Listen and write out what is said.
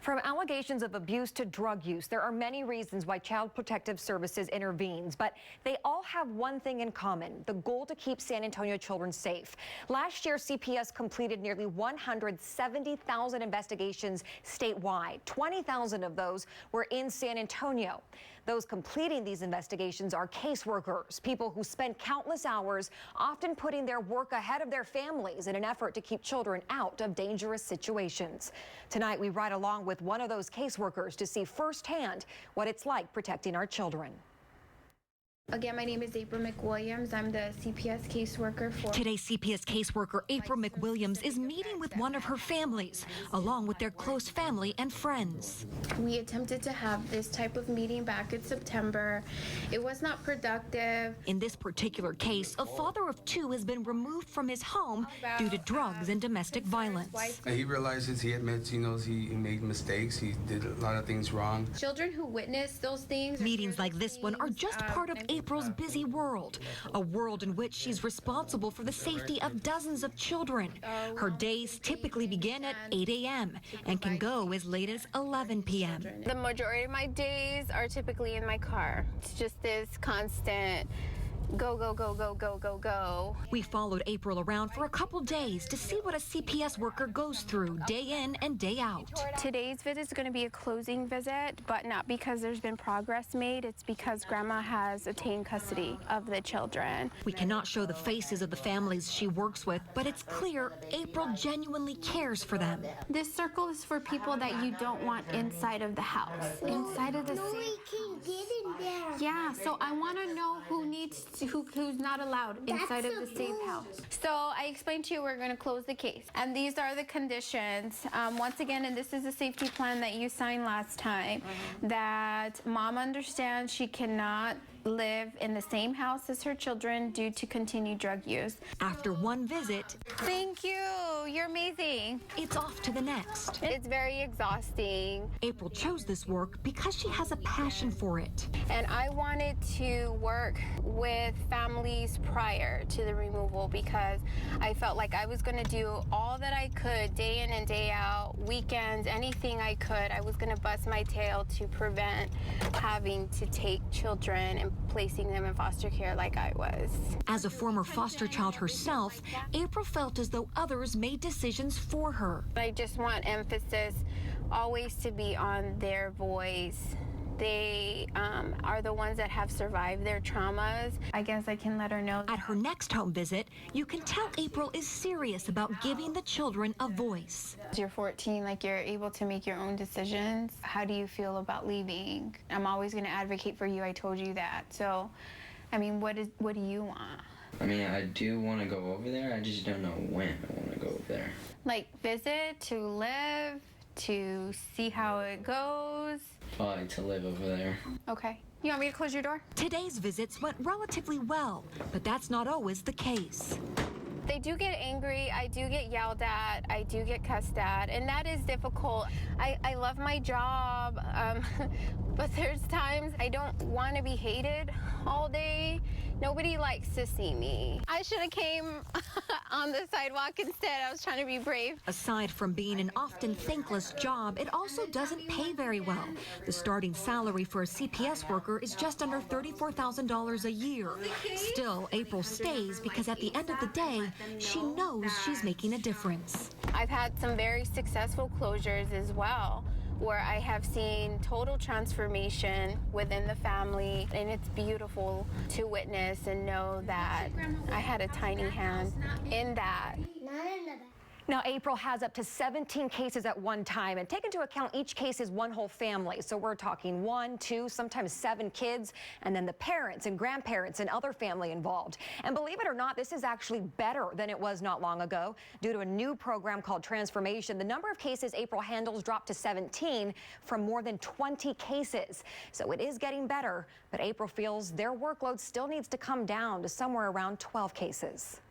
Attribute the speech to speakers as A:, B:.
A: From allegations of abuse to drug use, there are many reasons why Child Protective Services intervenes, but they all have one thing in common: the goal to keep San Antonio children safe. Last year, CPS completed nearly 170,000 investigations statewide. 20,000 of those were in San Antonio. Those completing these investigations are caseworkers, people who spend countless hours, often putting their work ahead of their families in an effort to keep children out of dangerous situations. Tonight, we ride along with one of those caseworkers to see firsthand what it's like protecting our children.
B: Again, my name is April McWilliams. I'm the CPS caseworker for...
C: Today's CPS caseworker April McWilliams is meeting with one of her families, along with their close family and friends.
B: We attempted to have this type of meeting back in September. It was not productive.
C: In this particular case, a father of two has been removed from his home due to drugs and domestic violence.
D: He realizes, he admits, he knows he made mistakes. He did a lot of things wrong.
B: Children who witness those things...
C: Meetings like this one are just part of April's busy world, a world in which she's responsible for the safety of dozens of children. Her days typically begin at 8 a.m. and can go as late as 11 p.m.
B: The majority of my days are typically in my car. It's just this constant go, go, go, go, go, go, go.
C: We followed April around for a couple days to see what a CPS worker goes through day in and day out.
B: Today's visit is going to be a closing visit, but not because there's been progress made. It's because Grandma has obtained custody of the children.
C: We cannot show the faces of the families she works with, but it's clear April genuinely cares for them.
B: This circle is for people that you don't want inside of the house, inside of the Yeah, so I want to know who's not allowed inside of the safe house. So I explained to you we're going to close the case, and these are the conditions. Once again, and this is a safety plan that you signed last time, that mom understands she cannot live in the same house as her children due to continued drug use.
C: After one visit,
B: thank you, you're amazing.
C: It's off to the next.
B: It's very exhausting.
C: April chose this work because she has a passion for it.
B: And I wanted to work with families prior to the removal because I felt like I was going to do all that I could, day in and day out, weekends, anything I could. I was going to bust my tail to prevent having to take children and placing them in foster care like I was.
C: As a former foster child herself, April felt as though others made decisions for her.
B: I just want emphasis always to be on their voice. They are the ones that have survived their traumas. I guess I can let her know.
C: At her next home visit, you can tell April is serious about giving the children a voice.
B: You're 14, like you're able to make your own decisions. How do you feel about leaving? I'm always going to advocate for you. I told you that. So, I mean, what do you want?
E: I mean, I do want to go over there. I just don't know when I want to go over there.
B: Like visit, to live, to see how it goes.
E: Probably to live over there.
B: Okay. You want me to close your door?
C: Today's visits went relatively well, but that's not always the case.
B: They do get angry, I do get yelled at, I do get cussed at, and that is difficult. I love my job, but there's times I don't want to be hated all day. Nobody likes to see me. I should have came on the sidewalk instead. I was trying to be brave.
C: Aside from being an often thankless job, it also doesn't pay very well. The starting salary for a CPS worker is just under $34,000 a year. Still, April stays because at the end of the day, she knows she's making a difference.
B: I've had some very successful closures as well, where I have seen total transformation within the family, and it's beautiful to witness and know that I had a tiny hand in that.
A: Now, April has up to 17 cases at one time, and take into account each case is one whole family. So we're talking 1, 2, sometimes 7 kids, and then the parents and grandparents and other family involved. And believe it or not, this is actually better than it was not long ago. Due to a new program called Transformation, the number of cases April handles dropped to 17 from more than 20 cases. So it is getting better, but April feels their workload still needs to come down to somewhere around 12 cases.